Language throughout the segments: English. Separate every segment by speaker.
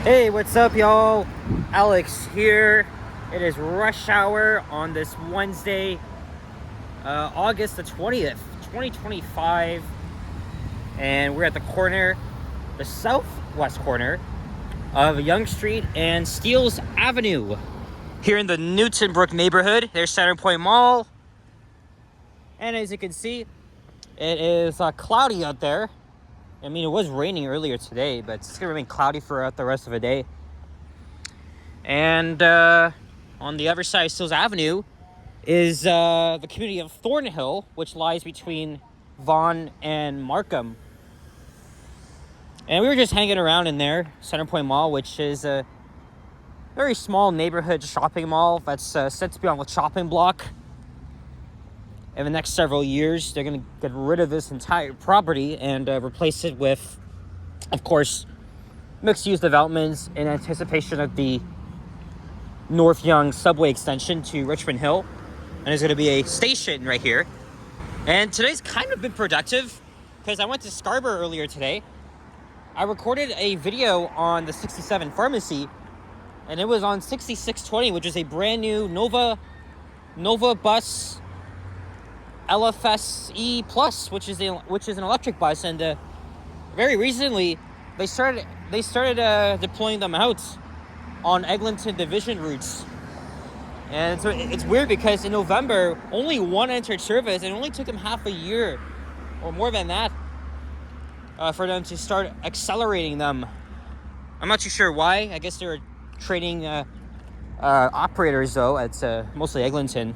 Speaker 1: Hey, what's up, y'all? Alex here. It is rush hour on this Wednesday, August the 20th, 2025. And we're at the southwest corner of Yonge Street and Steeles Avenue. Here in the Newtonbrook neighborhood, there's Center Point Mall. And as you can see, it is cloudy out there. I mean, it was raining earlier today, but it's gonna remain cloudy throughout the rest of the day. And on the other side of Steeles Avenue is the community of Thornhill, which lies between Vaughan and Markham. And we were just hanging around in there, Center Point Mall, which is a very small neighborhood shopping mall that's set to be on the chopping block. In the next several years, they're going to get rid of this entire property and replace it with, of course, mixed-use developments in anticipation of the North Yonge subway extension to Richmond Hill. And there's going to be a station right here. And today's kind of been productive because I went to Scarborough earlier today. I recorded a video on the 67 pharmacy, and it was on 6620, which is a brand new Nova bus LFSE Plus, which is an electric bus, and very recently they started deploying them out on Eglinton division routes. And so it's weird because in November only one entered service, and it only took them half a year or more than that for them to start accelerating them. I'm not too sure why. I guess they were training operators though at mostly Eglinton.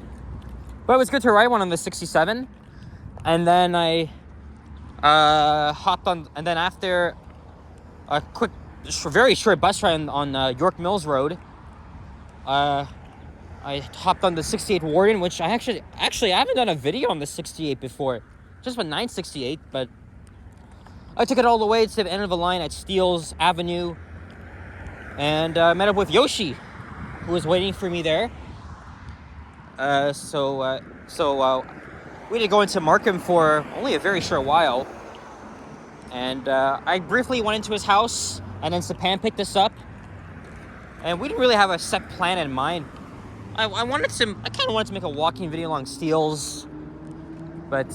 Speaker 1: But it was good to ride one on the 67, and then I hopped on, and then after a very short bus ride on York Mills Road, I hopped on the 68 Warden, which I actually I haven't done a video on the 68 before, just with 968, but I took it all the way to the end of the line at Steeles Avenue, and met up with Yoshi, who was waiting for me there. So we did go into Markham for only a very short while, and I briefly went into his house, and then Sapan picked us up, and we didn't really have a set plan in mind. I kind of wanted to make a walking video along Steeles, but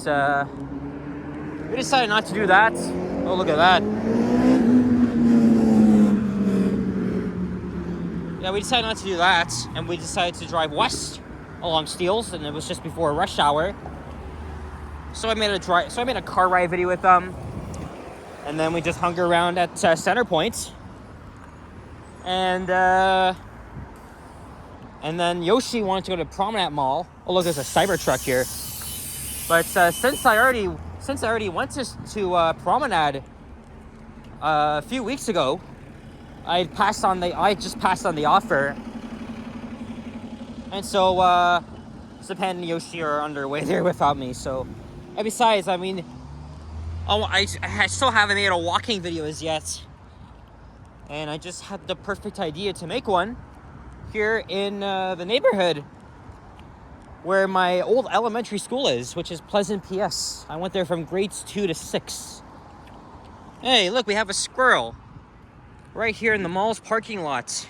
Speaker 1: we decided not to do that. Oh, look at that. Yeah, we decided not to do that, and we decided to drive west along Steeles, and it was just before rush hour. So I made a car ride video with them, and then we just hung around at Center Point, and then Yoshi wanted to go to Promenade Mall. Oh look, there's a Cybertruck here. But since I already went to Promenade a few weeks ago, I just passed on the offer. And so, Sapan and Yoshi are underway there without me. So, and besides, I mean, I still haven't made a walking video as yet. And I just had the perfect idea to make one here in the neighborhood where my old elementary school is, which is Pleasant PS. I went there from grades 2 to 6. Hey, look, we have a squirrel right here in the mall's parking lot.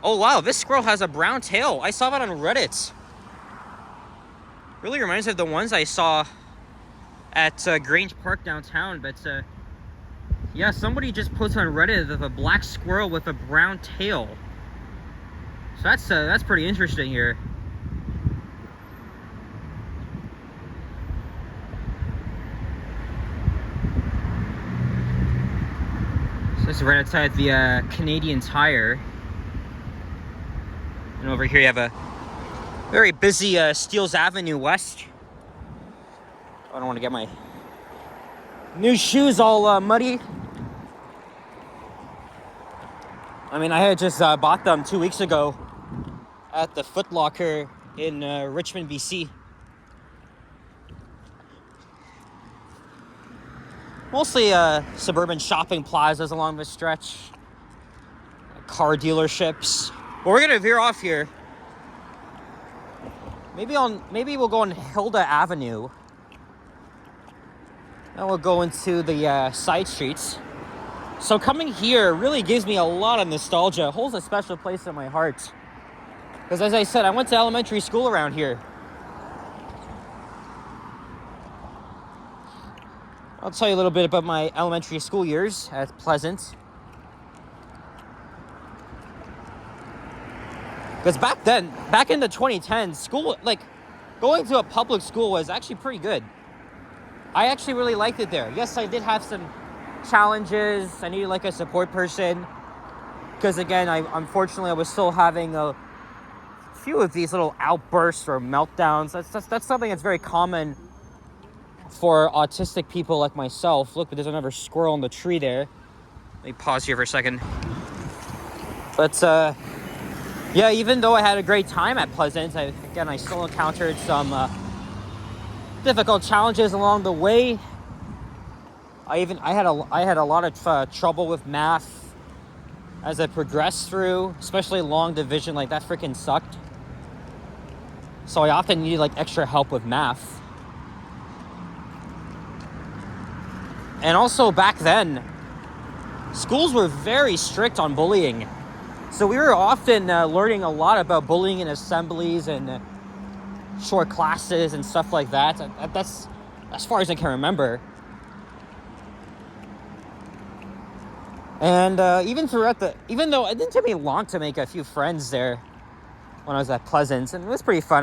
Speaker 1: Oh wow, this squirrel has a brown tail. I saw that on Reddit. Really reminds me of the ones I saw at Grange Park downtown. But yeah, somebody just posted on Reddit of a black squirrel with a brown tail. So that's pretty interesting here. So this is right outside the Canadian Tire. And over here you have a very busy Steeles Avenue West. I don't want to get my new shoes all muddy. I mean, I had just bought them 2 weeks ago at the Foot Locker in Richmond, BC. Mostly suburban shopping plazas along the stretch. Car dealerships. But we're gonna veer off here. Maybe we'll go on Hilda Avenue. Then we'll go into the side streets. So coming here really gives me a lot of nostalgia. It holds a special place in my heart. Because as I said, I went to elementary school around here. I'll tell you a little bit about my elementary school years at Pleasant. Because back in the 2010s, school, like, going to a public school was actually pretty good. I actually really liked it there. Yes, I did have some challenges. I needed, like, a support person. Because, again, unfortunately, I was still having a few of these little outbursts or meltdowns. That's something that's very common for autistic people like myself. Look, there's another squirrel in the tree there. Let me pause here for a second. But, yeah, even though I had a great time at Pleasant, I still encountered some difficult challenges along the way. I had a lot of trouble with math as I progressed through, especially long division. Like, that freaking sucked. So I often needed, like, extra help with math. And also back then, schools were very strict on bullying. So we were often learning a lot about bullying in assemblies and short classes and stuff like that. That's as far as I can remember. And even though it didn't take me long to make a few friends there when I was at Pleasant, and it was pretty fun.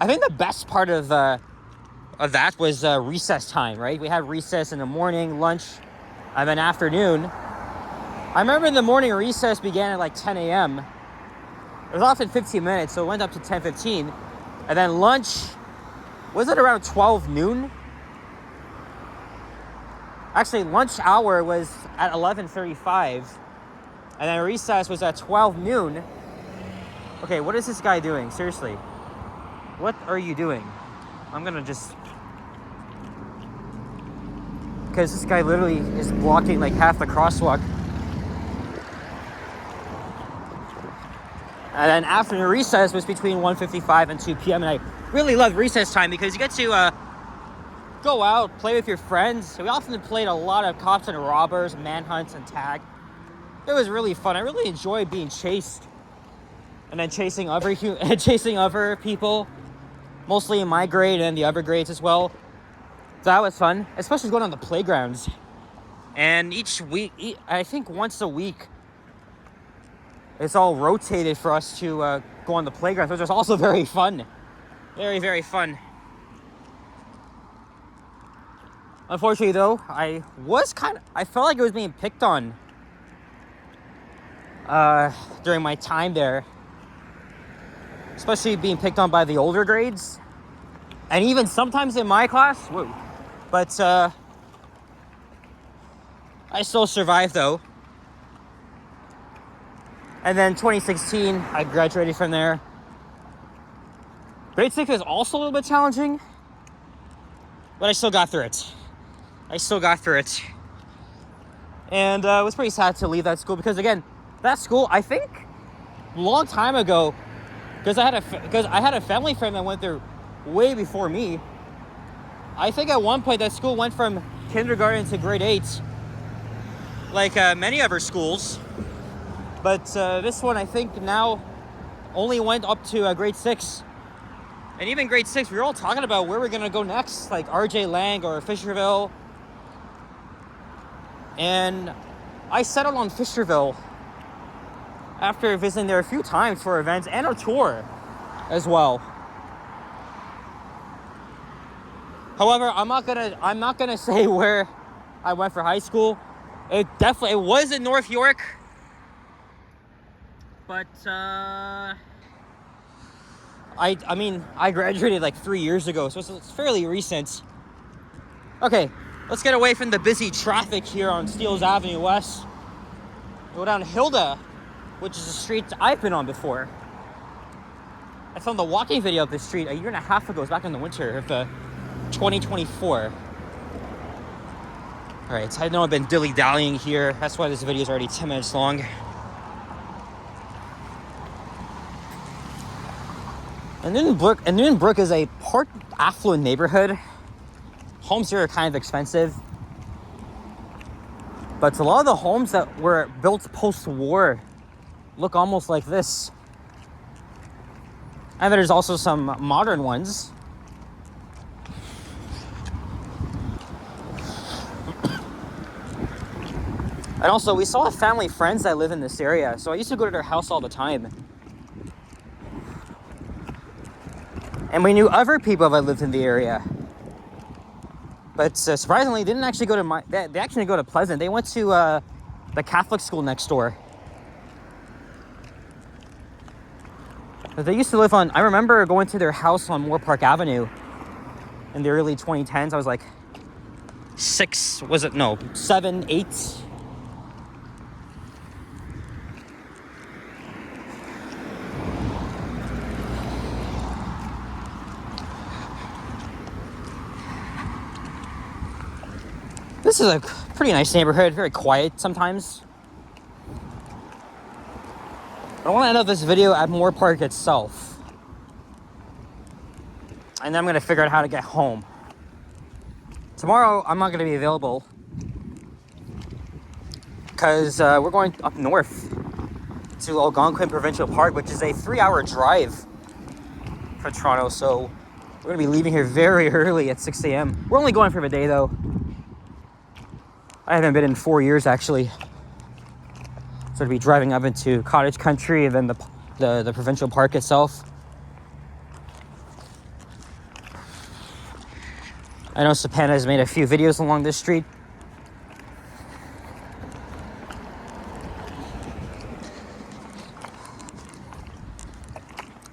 Speaker 1: I think the best part of that was recess time, right? We had recess in the morning, lunch, and then afternoon. I remember the morning recess began at like 10 a.m. It was often 15 minutes, so it went up to 10:15. And then lunch, was it around 12 noon? Actually, lunch hour was at 11:35. And then recess was at 12 noon. Okay, what is this guy doing? Seriously. What are you doing? I'm gonna just... Because this guy literally is blocking like half the crosswalk. And then afternoon recess was between 1:55 and 2 p.m. And I really loved recess time because you get to go out, play with your friends. We often played a lot of cops and robbers, manhunts, and tag. It was really fun. I really enjoyed being chased. And then chasing other people. Mostly in my grade and the other grades as well. So that was fun. Especially going on the playgrounds. And each week, I think once a week, it's all rotated for us to go on the playground, which was also very fun. Very, very fun. Unfortunately, though, I felt like I was being picked on during my time there. Especially being picked on by the older grades. And even sometimes in my class. Whoa. But I still survived, though. And then 2016, I graduated from there. Grade 6 was also a little bit challenging, but I still got through it. And it was pretty sad to leave that school because, again, that school, I think, a long time ago, because I had a family friend that went there way before me. I think at one point that school went from kindergarten to grade 8, like many other schools. But this one, I think, now only went up to grade 6. And even grade 6, we were all talking about where we're going to go next, like R.J. Lang or Fisherville. And I settled on Fisherville after visiting there a few times for events and a tour as well. However, I'm not gonna say where I went for high school. It was in North York. But I graduated like 3 years ago, so it's fairly recent. Okay, let's get away from the busy traffic here on Steeles Avenue West. Go down Hilda, which is a street I've been on before. I filmed a walking video of this street a year and a half ago. It was back in the winter of 2024. Alright, I know I've been dilly-dallying here. That's why this video is already 10 minutes long. And Newtonbrook is a part affluent neighborhood. Homes here are kind of expensive. But a lot of the homes that were built post-war look almost like this. And there's also some modern ones. And also, we saw family friends that live in this area, so I used to go to their house all the time. And we knew other people that lived in the area. But surprisingly, they didn't actually go to they actually go to Pleasant. They went to the Catholic school next door. But they used to live on, I remember going to their house on Moore Park Avenue in the early 2010s. I was like 7, 8. This is a pretty nice neighborhood, very quiet sometimes. I want to end up this video at Moore Park itself. And then I'm going to figure out how to get home. Tomorrow, I'm not going to be available. Because we're going up north to Algonquin Provincial Park, which is a 3-hour drive from Toronto. So we're going to be leaving here very early at 6 a.m. We're only going for the day, though. I haven't been in 4 years, actually. So to be driving up into cottage country and then the provincial park itself. I know Sapana has made a few videos along this street.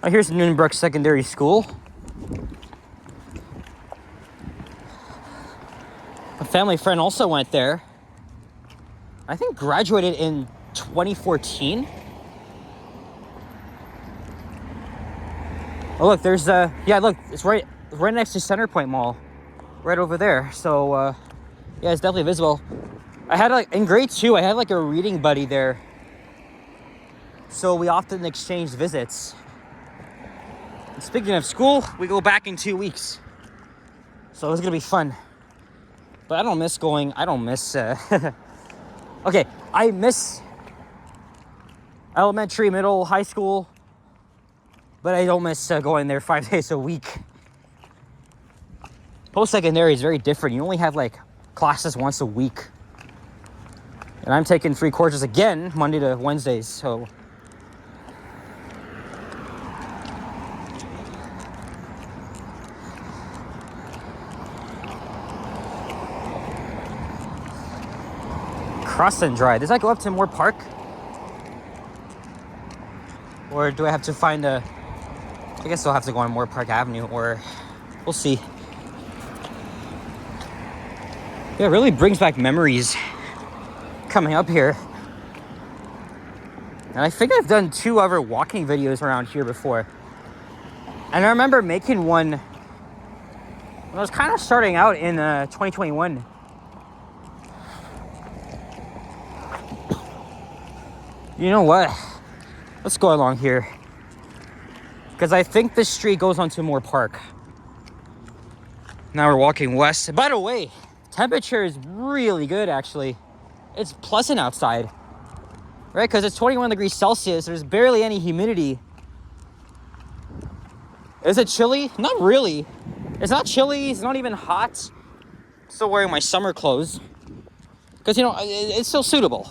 Speaker 1: Oh, here's Newtonbrook Secondary School. A family friend also went there. I think graduated in 2014. Oh look, there's yeah, look, it's right next to Centerpoint Mall, right over there. So yeah, it's definitely visible. I had in grade 2, I had a reading buddy there, so we often exchanged visits. And speaking of school, we go back in 2 weeks, so it's gonna be fun. But I don't miss okay, I miss elementary, middle, high school, but I don't miss going there 5 days a week. Post-secondary is very different. You only have classes once a week. And I'm taking 3 courses again, Monday to Wednesdays, so. Cross and Dry. Does that go up to Moore Park? Or do I have to find I guess I'll have to go on Moore Park Avenue, or we'll see. Yeah, it really brings back memories coming up here. And I think I've done 2 other walking videos around here before. And I remember making one when I was kind of starting out in 2021. You know what? Let's go along here. Because I think this street goes onto Moore Park. Now we're walking west. By the way, temperature is really good, actually. It's pleasant outside. Right? Because it's 21 degrees Celsius. There's barely any humidity. Is it chilly? Not really. It's not chilly. It's not even hot. I'm still wearing my summer clothes. Because, it's still suitable.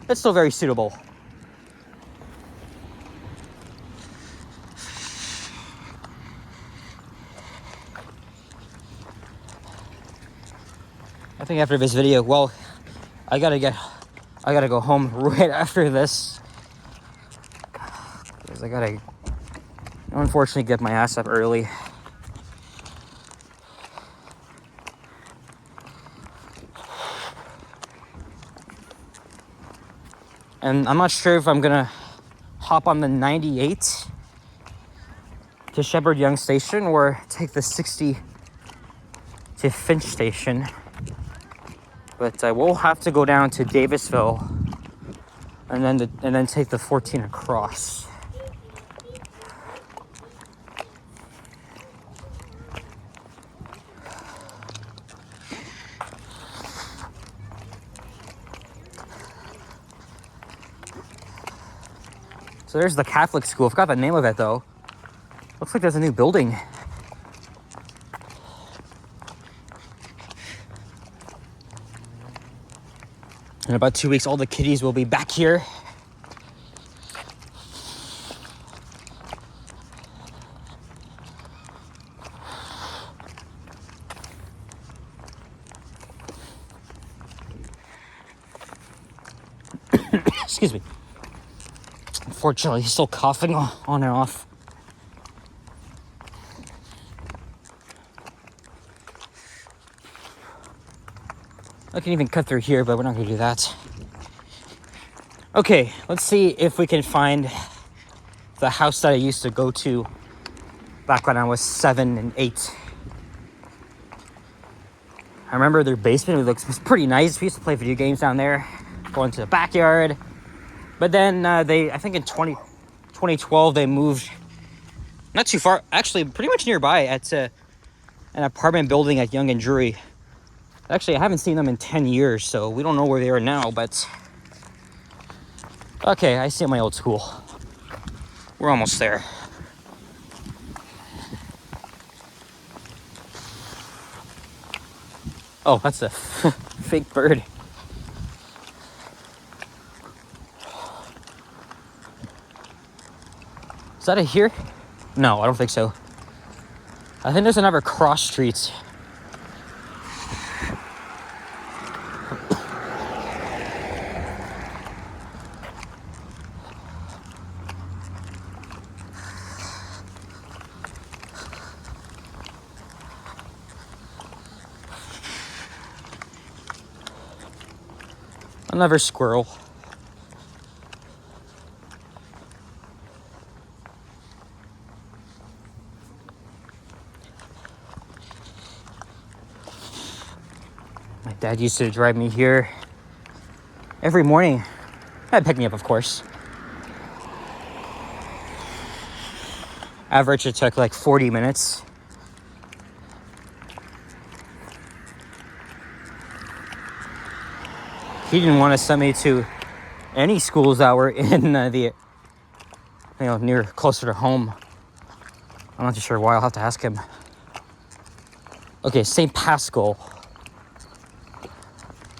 Speaker 1: It's still very suitable. I think after this video, well, I gotta go home right after this. Because I gotta, unfortunately, get my ass up early. And I'm not sure if I'm gonna hop on the 98 to Shepherd Young Station or take the 60 to Finch Station. But I will have to go down to Davisville and then take the 14 across. So there's the Catholic school. I forgot the name of it though. Looks like there's a new building. In about 2 weeks, all the kiddies will be back here. Excuse me. Unfortunately, he's still coughing on and off. I can even cut through here, but we're not going to do that. Okay, let's see if we can find the house that I used to go to back when I was 7 and 8. I remember their basement was pretty nice. We used to play video games down there, go into the backyard. But then I think in 2012, they moved not too far, actually pretty much nearby at an apartment building at Yonge and Drury. Actually, I haven't seen them in 10 years, so we don't know where they are now, but... Okay, I see my old school. We're almost there. Oh, that's a fake bird. Is that it here? No, I don't think so. I think there's another cross street. Another squirrel. My dad used to drive me here every morning. I'd pick me up, of course. Average, it took like 40 minutes. He didn't want to send me to any schools that were in near closer to home. I'm not too sure why. I'll have to ask him. Okay, St. Paschal.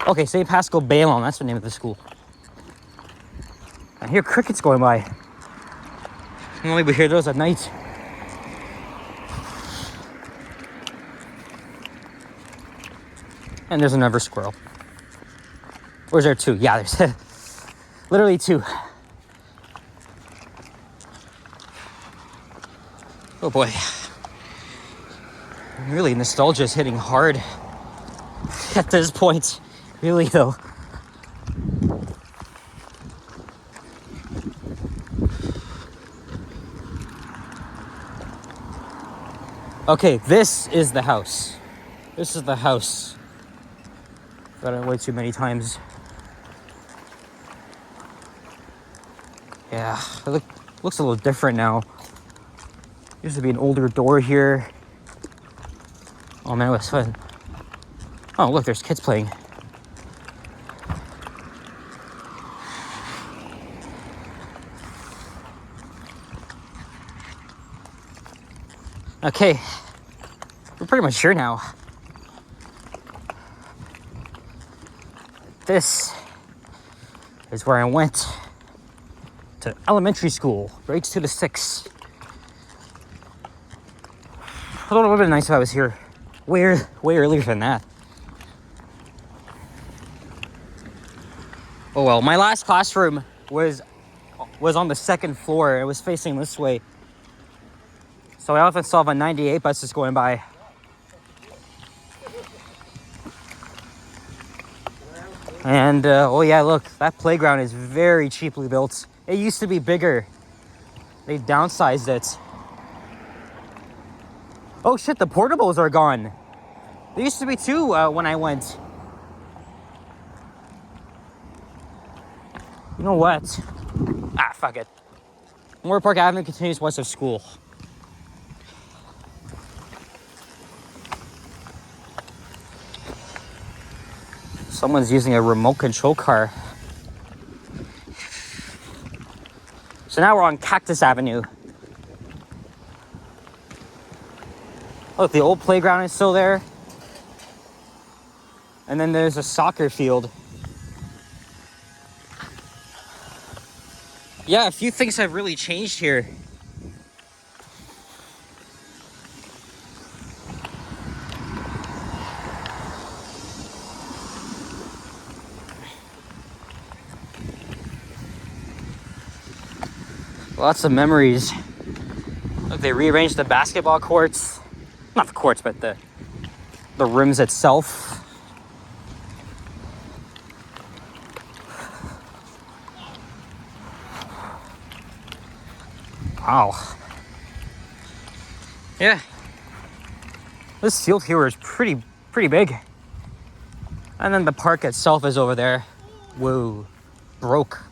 Speaker 1: Okay, St. Paschal Balon. That's the name of the school. I hear crickets going by. Normally we hear those at night. And there's another squirrel. Or is there two? Yeah, there's literally two. Oh boy. Really, nostalgia is hitting hard at this point. Really, though. Okay, this is the house. This is the house. Got it way too many times. Yeah, it looks a little different now. Used to be an older door here. Oh man, it was fun. Oh, look, there's kids playing. Okay, we're pretty much here now. This is where I went to elementary school, grades 2 to 6. I thought it would have been nice if I was here way earlier than that. Oh well, my last classroom was on the second floor. It was facing this way. So I often saw the 98 buses going by. And, oh yeah, look, that playground is very cheaply built. It used to be bigger. They downsized it. Oh shit, the portables are gone. There used to be two when I went. You know what? Ah, fuck it. Moore Park Avenue continues west of school. Someone's using a remote control car. So now we're on Cactus Avenue. Look, the old playground is still there. And then there's a soccer field. Yeah, a few things have really changed here. Lots of memories. Look, they rearranged the basketball courts. Not the courts, but the rims itself. Wow. Yeah. This field here is pretty big. And then the park itself is over there. Whoa. Broke.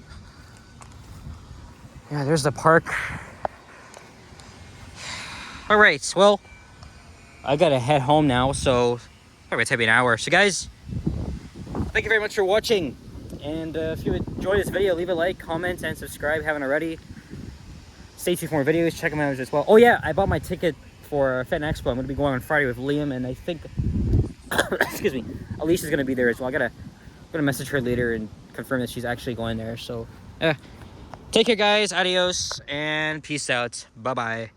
Speaker 1: Yeah, there's the park. All right, well, I gotta head home now, so probably take me an hour. So guys, thank you very much for watching. And if you enjoyed this video, leave a like, comment, and subscribe if you haven't already. Stay tuned for more videos. Check them out as well. Oh yeah, I bought my ticket for Fit Expo. I'm gonna be going on Friday with Liam, and I think, excuse me, Alicia's gonna be there as well. I'm gonna message her later and confirm that she's actually going there. So yeah, take care guys, adios, and peace out. Bye-bye.